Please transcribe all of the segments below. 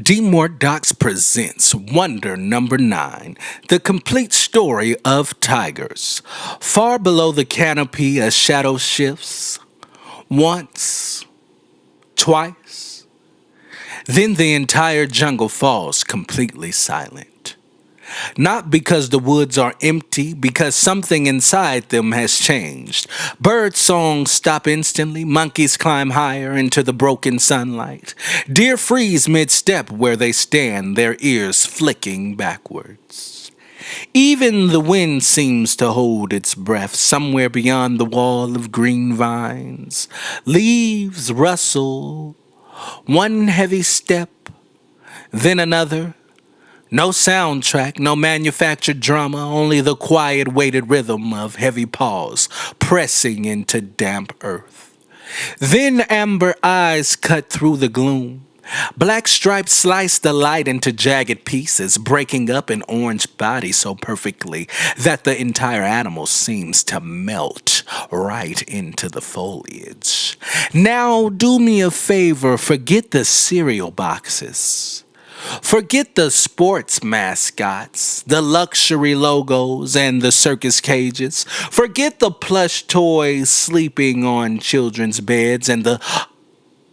D-More Docs presents Wonder Number 9, the complete story of tigers. Far below the canopy, a shadow shifts. Once, twice, then the entire jungle falls completely silent. Not because the woods are empty, because something inside them has changed. Bird songs stop instantly, monkeys climb higher into the broken sunlight. Deer freeze mid-step where they stand, their ears flicking backwards. Even the wind seems to hold its breath somewhere beyond the wall of green vines. Leaves rustle, one heavy step, then another. No soundtrack, no manufactured drama, only the quiet weighted rhythm of heavy paws pressing into damp earth. Then amber eyes cut through the gloom. Black stripes slice the light into jagged pieces, breaking up an orange body so perfectly that the entire animal seems to melt right into the foliage. Now do me a favor, forget the cereal boxes. Forget the sports mascots, the luxury logos, and the circus cages. Forget the plush toys sleeping on children's beds and the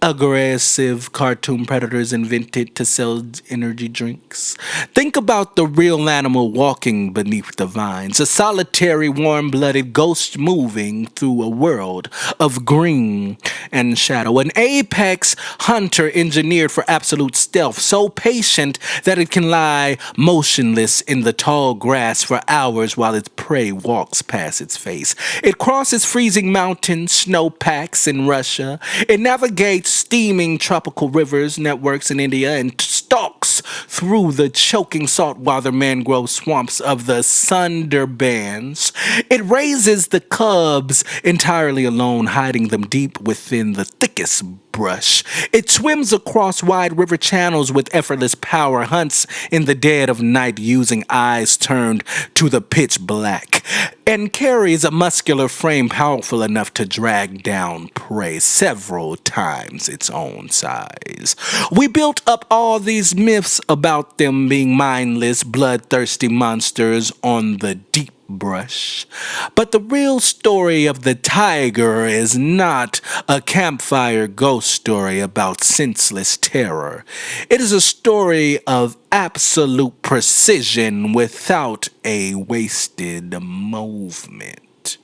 aggressive cartoon predators invented to sell energy drinks. Think about the real animal walking beneath the vines, a solitary, warm-blooded ghost moving through a world of green and shadow, an apex hunter engineered for absolute stealth, so patient that it can lie motionless in the tall grass for hours while its prey walks past its face. It crosses freezing mountains, snowpacks in Russia. It navigates steaming tropical rivers networks in India and stalks through the choking saltwater mangrove swamps of the Sundarbans. It raises the cubs entirely alone, hiding them deep within the thickest brush. It swims across wide river channels with effortless power, hunts in the dead of night using eyes turned to the pitch black, and carries a muscular frame powerful enough to drag down prey several times its own size. We built up all these myths about them being mindless, bloodthirsty monsters on the deep brush. But the real story of the tiger is not a campfire ghost story about senseless terror. It is a story of absolute precision without a wasted movement.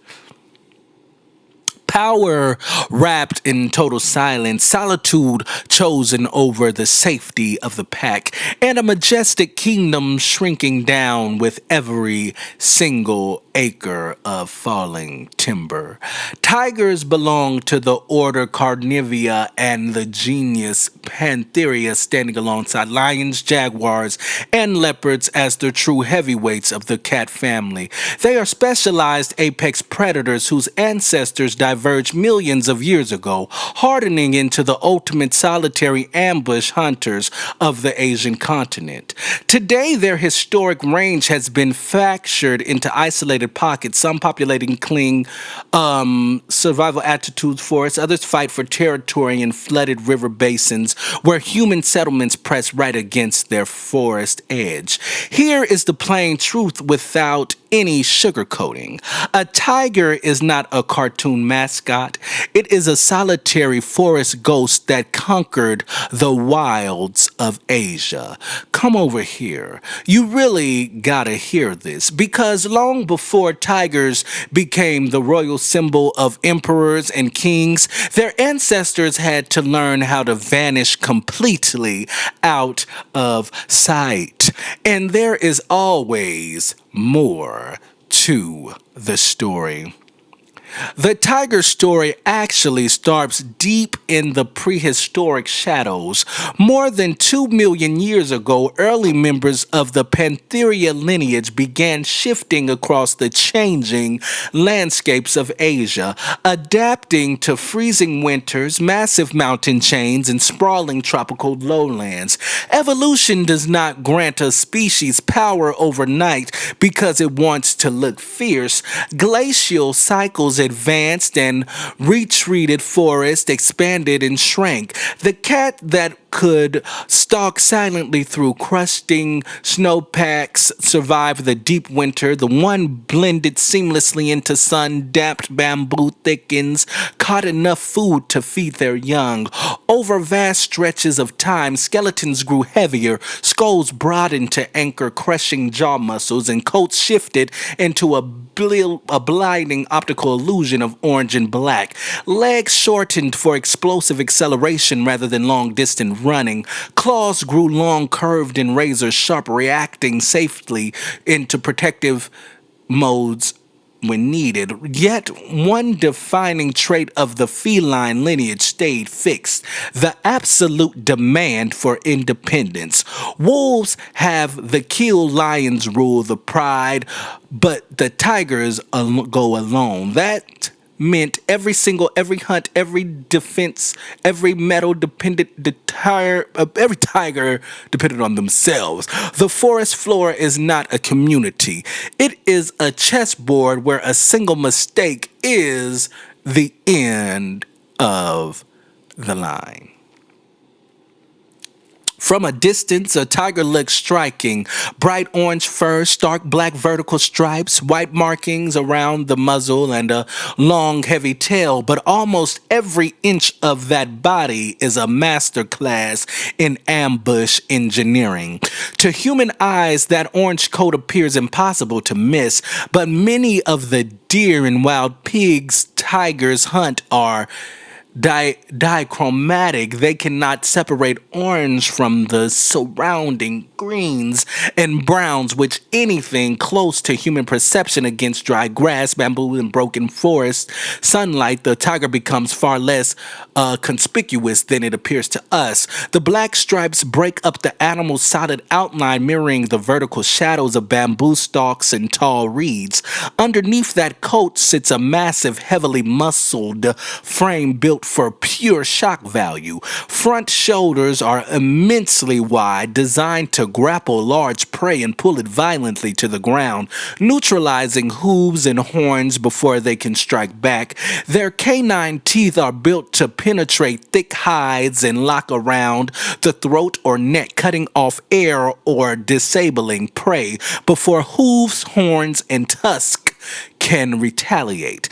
Power wrapped in total silence, solitude chosen over the safety of the pack, and a majestic kingdom shrinking down with every single acre of falling timber. Tigers belong to the order Carnivia and the genus Panthera, standing alongside lions, jaguars, and leopards as the true heavyweights of the cat family. They are specialized apex predators whose ancestors diverged millions of years ago, hardening into the ultimate solitary ambush hunters of the Asian continent. Today, their historic range has been fractured into isolated pockets, some populating cling survival attitudes forests, others fight for territory in flooded river basins where human settlements press right against their forest edge. Here is the plain truth without any sugarcoating. A tiger is not a cartoon mascot. It is a solitary forest ghost that conquered the wilds of Asia. Come over here. You really gotta hear this, because long before tigers became the royal symbol of emperors and kings, their ancestors had to learn how to vanish completely out of sight. And there is always more to the story. The tiger story actually starts deep in the prehistoric shadows. More than 2 million years ago, early members of the Panthera lineage began shifting across the changing landscapes of Asia, adapting to freezing winters, massive mountain chains, and sprawling tropical lowlands. Evolution does not grant a species power overnight because it wants to look fierce. Glacial cycles advanced and retreated forests expanded and shrank. The cat that could stalk silently through crusting snowpacks, survive the deep winter. The one blended seamlessly into sun-damped bamboo thickens, caught enough food to feed their young. Over vast stretches of time, skeletons grew heavier, skulls broadened to anchor crushing jaw muscles, and coats shifted into a blinding optical illusion of orange and black. Legs shortened for explosive acceleration rather than long distance running. Claws grew long, curved, and razor sharp, reacting safely into protective modes when needed. Yet, one defining trait of the feline lineage stayed fixed: the absolute demand for independence. Wolves have the kill, lions rule the pride, but the tigers go alone. That meant every hunt, every defense, every medal every tiger depended on themselves. The forest floor is not a community. It is a chessboard where a single mistake is the end of the line. From a distance, a tiger looks striking. Bright orange fur, stark black vertical stripes, white markings around the muzzle, and a long, heavy tail. But almost every inch of that body is a masterclass in ambush engineering. To human eyes, that orange coat appears impossible to miss, but many of the deer and wild pigs tigers hunt are dichromatic. They cannot separate orange from the surrounding greens and browns, which anything close to human perception against dry grass, bamboo, and broken forest sunlight. The tiger becomes far less conspicuous than it appears to us. The black stripes break up the animal's solid outline, mirroring the vertical shadows of bamboo stalks and tall reeds. Underneath that coat sits a massive, heavily muscled frame built for pure shock value. Front shoulders are immensely wide, designed to grapple large prey and pull it violently to the ground, neutralizing hooves and horns before they can strike back. Their canine teeth are built to penetrate thick hides and lock around the throat or neck, cutting off air or disabling prey before hooves, horns, and tusk can retaliate.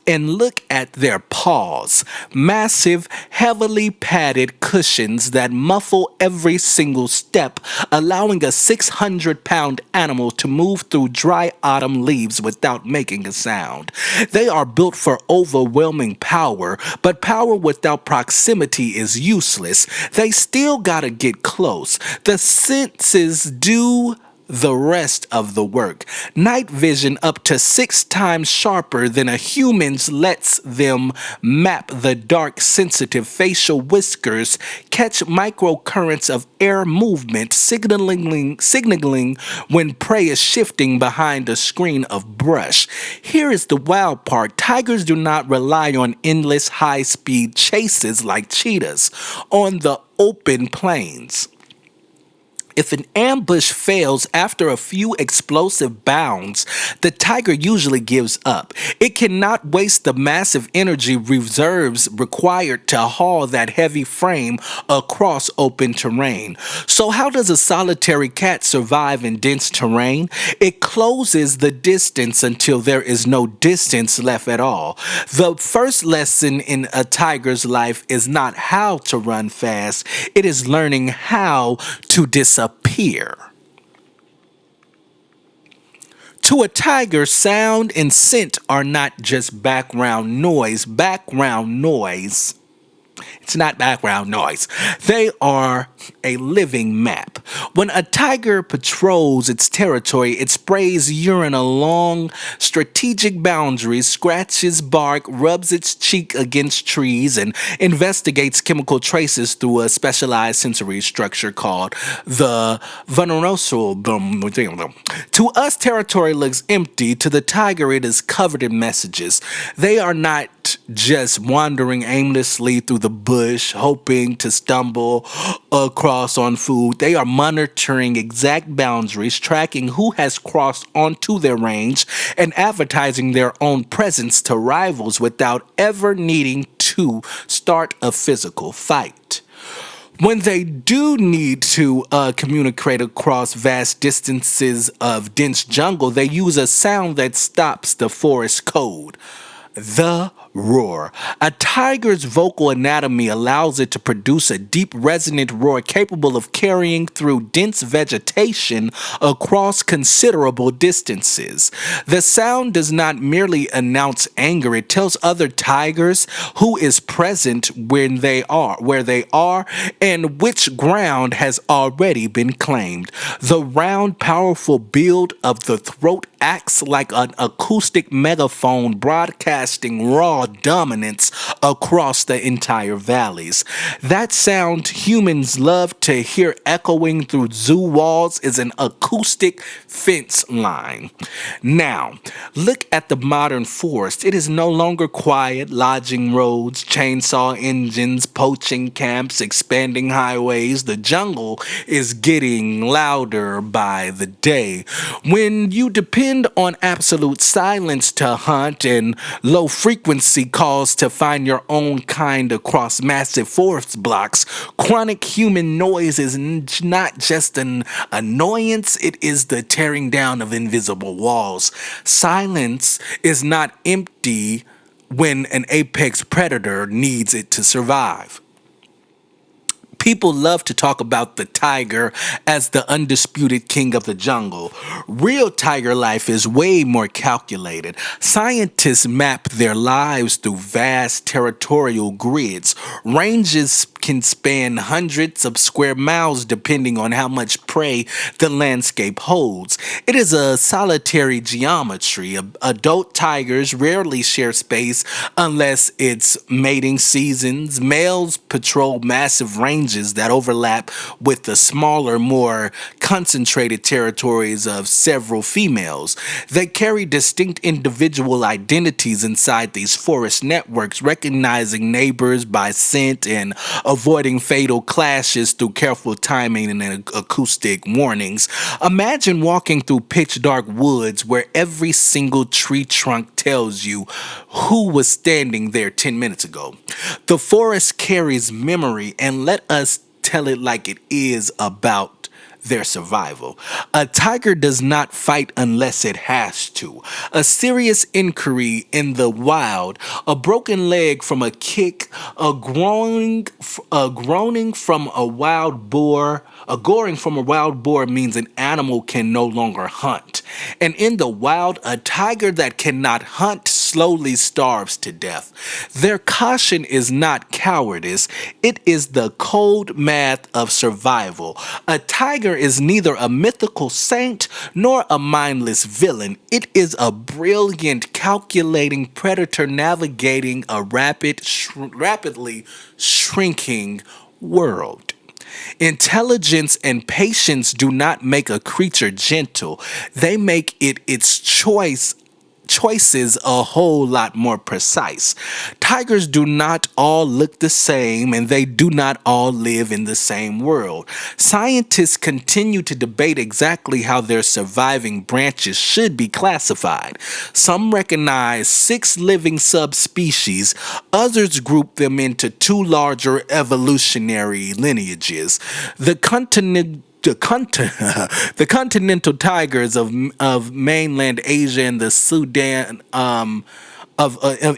And look at their paws, massive, heavily padded cushions that muffle every single step, allowing a 600-pound animal to move through dry autumn leaves without making a sound. They are built for overwhelming power, but power without proximity is useless. They still gotta get close. The senses do the rest of the work. Night vision up to 6 times sharper than a human's lets them map the dark, sensitive facial whiskers, catch microcurrents of air movement, signaling when prey is shifting behind a screen of brush. Here is the wild part. Tigers do not rely on endless high-speed chases like cheetahs on the open plains. If an ambush fails after a few explosive bounds, the tiger usually gives up. It cannot waste the massive energy reserves required to haul that heavy frame across open terrain. So how does a solitary cat survive in dense terrain? It closes the distance until there is no distance left at all. The first lesson in a tiger's life is not how to run fast. It is learning how to disappear. To a tiger, sound and scent are not just background noise. It's not background noise. They are a living map. When a tiger patrols its territory, it sprays urine along strategic boundaries, scratches bark, rubs its cheek against trees, and investigates chemical traces through a specialized sensory structure called the venereal. To us, territory looks empty. To the tiger, it is covered in messages. They are not just wandering aimlessly through the bush, hoping to stumble across on food. They are monitoring exact boundaries, tracking who has crossed onto their range, and advertising their own presence to rivals without ever needing to start a physical fight. When they do need to communicate across vast distances of dense jungle, they use a sound that stops the forest code: the roar. A tiger's vocal anatomy allows it to produce a deep, resonant roar capable of carrying through dense vegetation across considerable distances. The sound does not merely announce anger, it tells other tigers who is present where they are, and which ground has already been claimed. The round, powerful build of the throat acts like an acoustic megaphone broadcasting raw dominance across the entire valleys. That sound humans love to hear echoing through zoo walls is an acoustic fence line. Now, look at the modern forest. It is no longer quiet, lodging roads, chainsaw engines, poaching camps, expanding highways. The jungle is getting louder by the day. When you depend on absolute silence to hunt and low frequency calls to find your own kind across massive forest blocks, chronic human noise is not just an annoyance, it is the tearing down of invisible walls. Silence is not empty when an apex predator needs it to survive. People love to talk about the tiger as the undisputed king of the jungle. Real tiger life is way more calculated. Scientists map their lives through vast territorial grids. Ranges can span hundreds of square miles depending on how much prey the landscape holds. It is a solitary geometry. Adult tigers rarely share space unless it's mating seasons. Males patrol massive ranges that overlap with the smaller, more concentrated territories of several females. They carry distinct individual identities inside these forest networks, recognizing neighbors by scent and avoiding fatal clashes through careful timing and acoustic warnings. Imagine walking through pitch dark woods where every single tree trunk tells you who was standing there 10 minutes ago. The forest carries memory, and let us tell it like it is about their survival. A tiger does not fight unless it has to. A serious injury in the wild, a broken leg from a kick, a groaning from a wild boar, a goring from a wild boar means an animal can no longer hunt. And in the wild, a tiger that cannot hunt slowly starves to death. Their caution is not cowardice, it is the cold math of survival. A tiger is neither a mythical saint nor a mindless villain. It is a brilliant, calculating predator navigating a rapidly shrinking world. Intelligence and patience do not make a creature gentle. They make it its choices a whole lot more precise. Tigers do not all look the same, and they do not all live in the same world. Scientists continue to debate exactly how their surviving branches should be classified. Some recognize 6 living subspecies, others group them into 2 larger evolutionary lineages. The continental tigers of mainland Asia and the Sudan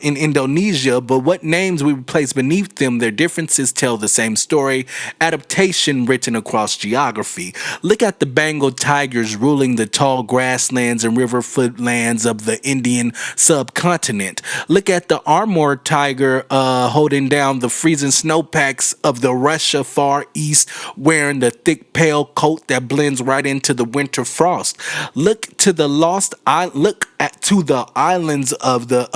in Indonesia, but what names we place beneath them, their differences tell the same story. Adaptation written across geography. Look at the Bengal tigers ruling the tall grasslands and river footlands of the Indian subcontinent. Look at the Amur tiger holding down the freezing snowpacks of the Russia far east, wearing the thick pale coat that blends right into the winter frost. Look to the islands of the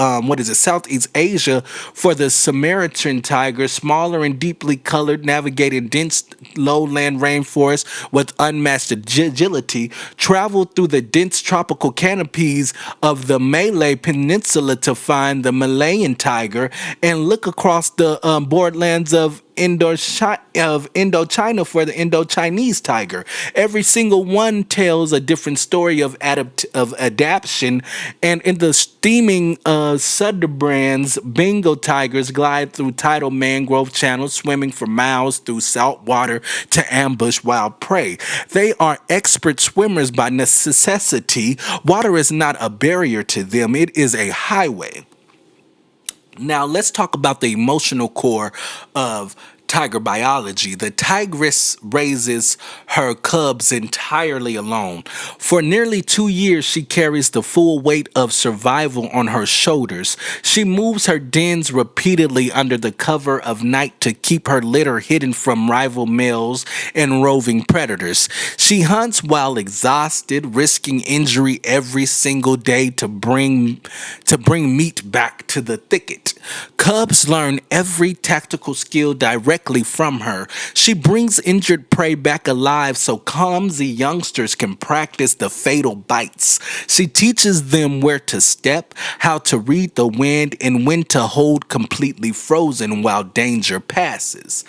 Southeast Asia for the Sumatran tiger, smaller and deeply colored, navigating dense lowland rainforests with unmatched agility, traveled through the dense tropical canopies of the Malay Peninsula to find the Malayan tiger, and look across the borderlands of Indochina for the Indochinese tiger. Every single one tells a different story of adaptation. And in the steaming Sundarbans, Bengal tigers glide through tidal mangrove channels, swimming for miles through salt water to ambush wild prey. They are expert swimmers by necessity. Water is not a barrier to them; it is a highway. Now, let's talk about the emotional core of tiger biology. The tigress raises her cubs entirely alone. For nearly 2 years, she carries the full weight of survival on her shoulders. She moves her dens repeatedly under the cover of night to keep her litter hidden from rival males and roving predators. She hunts while exhausted, risking injury every single day to bring meat back to the thicket. Cubs learn every tactical skill directly from her. She brings injured prey back alive so clumsy youngsters can practice the fatal bites. She teaches them where to step, how to read the wind, and when to hold completely frozen while danger passes.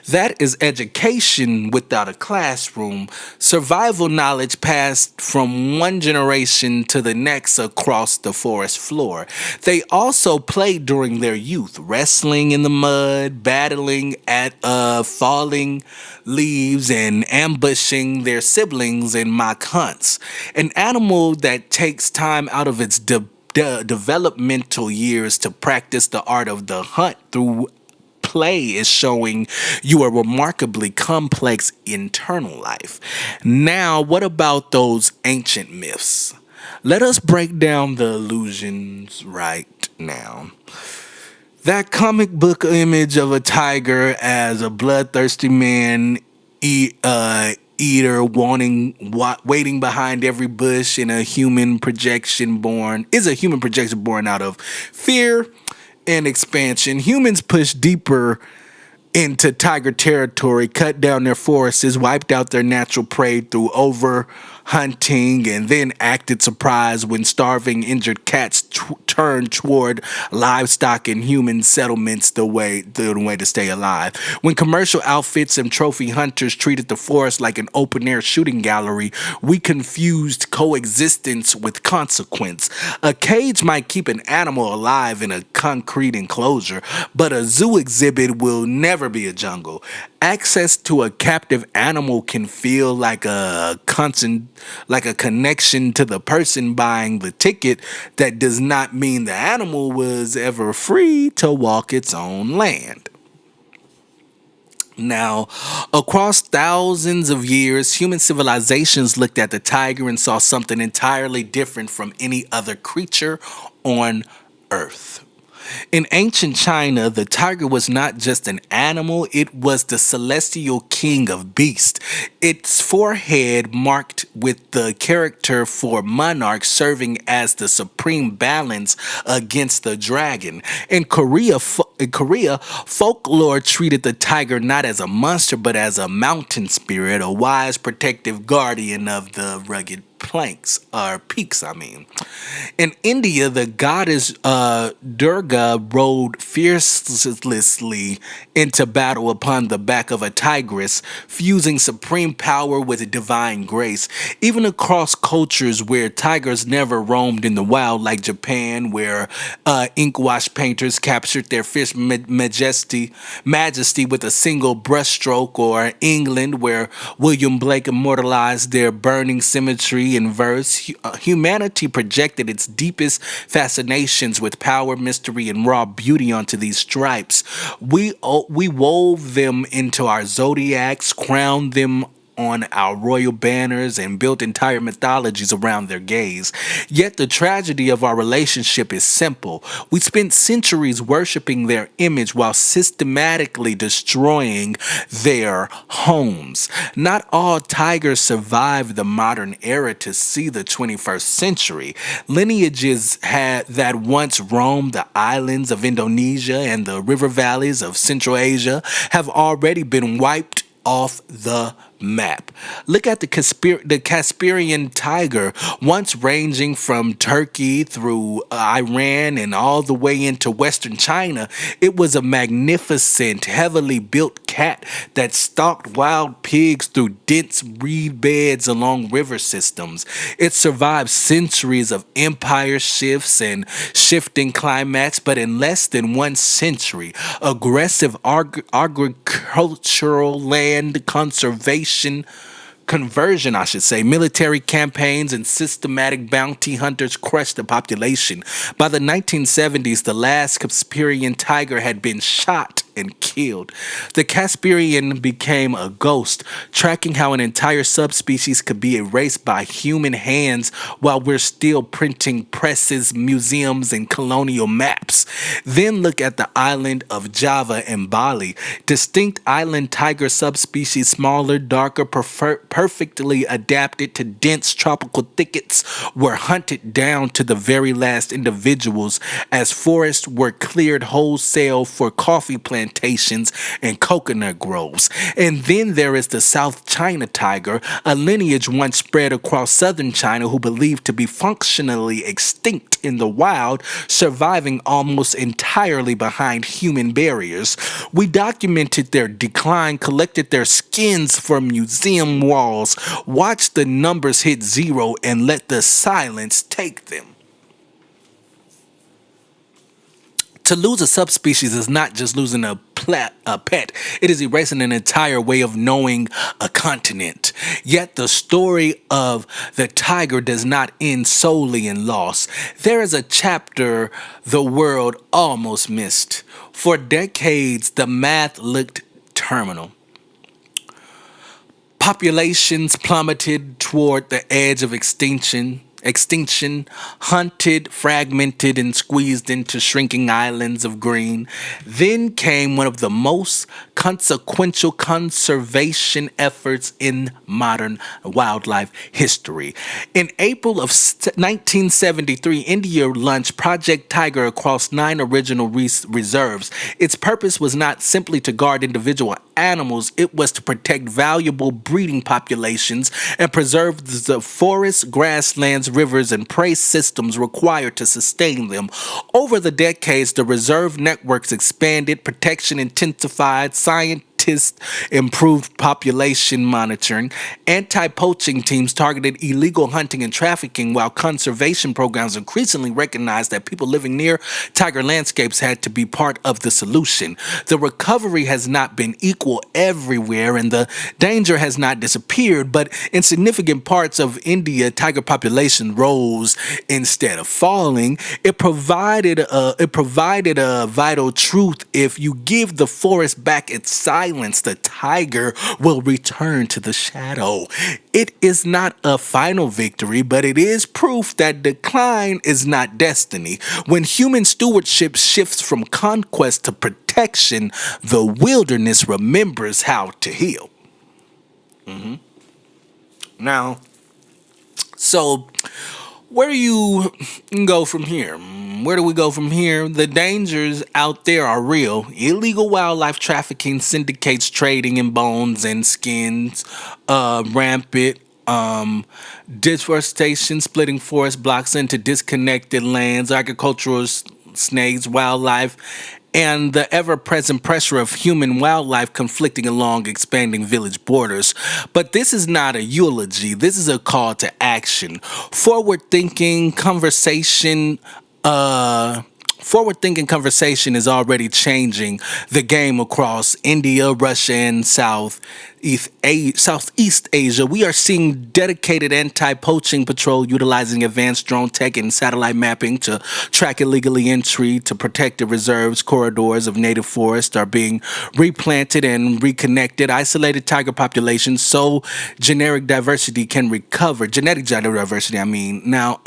That is education without a classroom. Survival knowledge passed from one generation to the next across the forest floor. They also played during their youth, wrestling in the mud, battling at falling leaves, and ambushing their siblings in mock hunts. An animal that takes time out of its developmental years to practice the art of the hunt through play is showing you a remarkably complex internal life. Now, what about those ancient myths? Let us break down the illusions right now. That comic book image of a tiger as a bloodthirsty man eater waiting behind every bush in a human projection born is a human projection born out of fear and expansion. Humans push deeper into tiger territory, cut down their forests, wiped out their natural prey through over hunting, and then acted surprised when starving, injured cats turned toward livestock and human settlements the way to stay alive. When commercial outfits and trophy hunters treated the forest like an open air shooting gallery, we confused coexistence with consequence. A cage might keep an animal alive in a concrete enclosure, but a zoo exhibit will never be a jungle. Access to a captive animal can feel like a connection to the person buying the ticket. That does not mean the animal was ever free to walk its own land. Now, across thousands of years, human civilizations looked at the tiger and saw something entirely different from any other creature on Earth. In ancient China, the tiger was not just an animal, it was the celestial king of beasts. Its forehead marked with the character for monarch serving as the supreme balance against the dragon. In Korea, folklore treated the tiger not as a monster but as a mountain spirit, a wise protective guardian of the rugged peaks. In India, the goddess Durga rode fearlessly into battle upon the back of a tigress, fusing supreme power with divine grace. Even across cultures where tigers never roamed in the wild, like Japan, where ink-wash painters captured their fierce majesty with a single brushstroke, or England, where William Blake immortalized their burning symmetry in verse, humanity projected its deepest fascinations with power, mystery, and raw beauty onto these stripes. We wove them into our zodiacs, crowned them on our royal banners, and built entire mythologies around their gaze. Yet the tragedy of our relationship is simple. We spent centuries worshiping their image while systematically destroying their homes. Not all tigers survived the modern era to see the 21st century. Lineages that once roamed the islands of Indonesia and the river valleys of Central Asia have already been wiped off the map. Look at the Caspian tiger, once ranging from Turkey through Iran and all the way into western China. It was a magnificent, heavily built cat that stalked wild pigs through dense reed beds along river systems. It survived centuries of empire shifts and shifting climates, but in less than 1 century, aggressive agricultural land conservation conversion, I should say, military campaigns and systematic bounty hunters crushed the population. By the 1970s, the last Caspian tiger had been shot and killed. The Caspian became a ghost, tracking how an entire subspecies could be erased by human hands while we're still printing presses, museums, and colonial maps. Then look at the island of Java and Bali. Distinct island tiger subspecies, smaller, darker, perfectly adapted to dense tropical thickets, were hunted down to the very last individuals as forests were cleared wholesale for coffee plantations and coconut groves. And then there is the South China tiger, a lineage once spread across southern China who believed to be functionally extinct in the wild, surviving almost entirely behind human barriers. We documented their decline, collected their skins for museum walls, watched the numbers hit zero, and let the silence take them. To lose a subspecies is not just losing a pet, it is erasing an entire way of knowing a continent. Yet the story of the tiger does not end solely in loss. There is a chapter the world almost missed. For decades, the math looked terminal. Populations plummeted toward the edge of extinction, hunted, fragmented, and squeezed into shrinking islands of green. Then came one of the most consequential conservation efforts in modern wildlife history. In April of 1973, India launched Project Tiger across 9 original reserves. Its purpose was not simply to guard individual animals, it was to protect valuable breeding populations and preserve the forests, grasslands, rivers, and prey systems required to sustain them. Over the decades, the reserve networks expanded, protection intensified, scientists improved population monitoring, anti-poaching teams targeted illegal hunting and trafficking, while conservation programs increasingly recognized that people living near tiger landscapes had to be part of the solution. The recovery has not been equal everywhere, and the danger has not disappeared, but in significant parts of India, tiger population rose instead of falling. It provided a vital truth: if you give the forest back its silence, the tiger will return to the shadow. It is not a final victory, but it is proof that decline is not destiny. When human stewardship shifts from conquest to protection, the wilderness remembers how to heal. Now, so where do you go from here? Where do we go from here? The dangers out there are real. Illegal wildlife trafficking, syndicates trading in bones and skins, rampant deforestation, splitting forest blocks into disconnected lands, agricultural snakes, wildlife, and the ever-present pressure of human wildlife conflicting along expanding village borders. But this is not a eulogy. This is a call to action. Forward-thinking conversation is already changing the game across India, Russia, and Southeast Asia. We are seeing dedicated anti-poaching patrol utilizing advanced drone tech and satellite mapping to track illegally entry to protected reserves. Corridors of native forests are being replanted and reconnected. Isolated tiger populations so genetic diversity can recover. Genetic diversity, I mean. Now,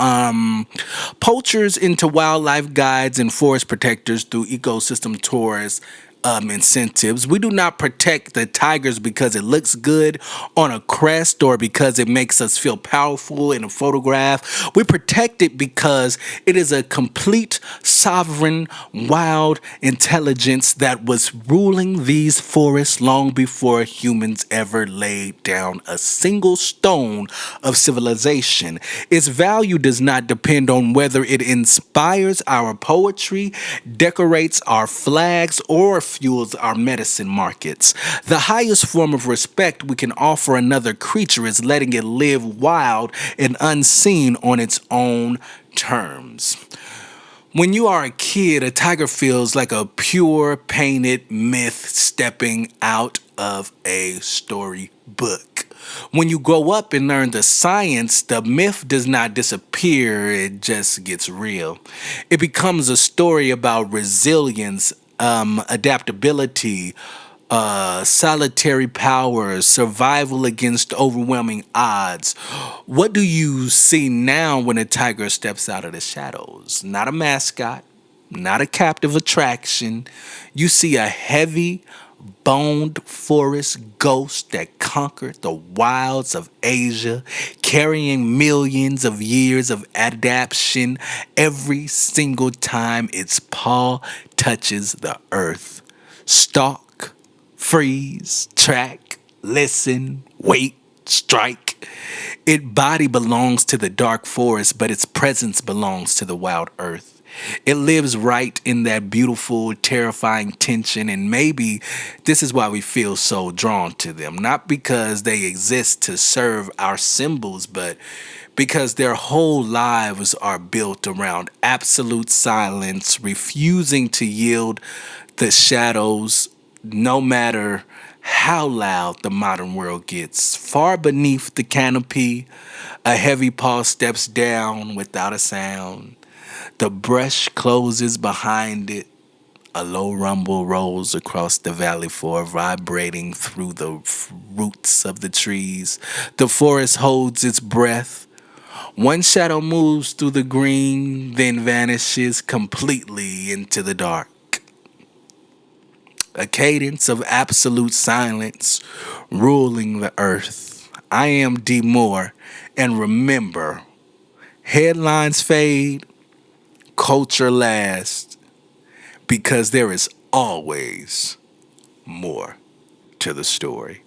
poachers into wildlife guides and forest protectors through ecosystem tours incentives. We do not protect the tigers because it looks good on a crest or because it makes us feel powerful in a photograph. We protect it because it is a complete, sovereign, wild intelligence that was ruling these forests long before humans ever laid down a single stone of civilization. Its value does not depend on whether it inspires our poetry, decorates our flags, or fuels our medicine markets. The highest form of respect we can offer another creature is letting it live wild and unseen on its own terms. When you are a kid, a tiger feels like a pure painted myth stepping out of a storybook. When you grow up and learn the science, the myth does not disappear, it just gets real. It becomes a story about resilience, adaptability, solitary power, survival against overwhelming odds. What do you see now when a tiger steps out of the shadows? Not a mascot, not a captive attraction. You see a heavy, boned forest ghost that conquered the wilds of Asia, carrying millions of years of adaptation every single time its paw touches the earth. Stalk, freeze, track, listen, wait, strike. Its body belongs to the dark forest, but its presence belongs to the wild earth. It lives right in that beautiful, terrifying tension, and maybe this is why we feel so drawn to them. Not because they exist to serve our symbols, but because their whole lives are built around absolute silence, refusing to yield the shadows, no matter how loud the modern world gets. Far beneath the canopy, a heavy paw steps down without a sound. The brush closes behind it. A low rumble rolls across the valley floor, vibrating through the roots of the trees. The forest holds its breath. One shadow moves through the green, then vanishes completely into the dark. A cadence of absolute silence ruling the earth. I am D. Moore, and remember, headlines fade, culture lasts, because there is always more to the story.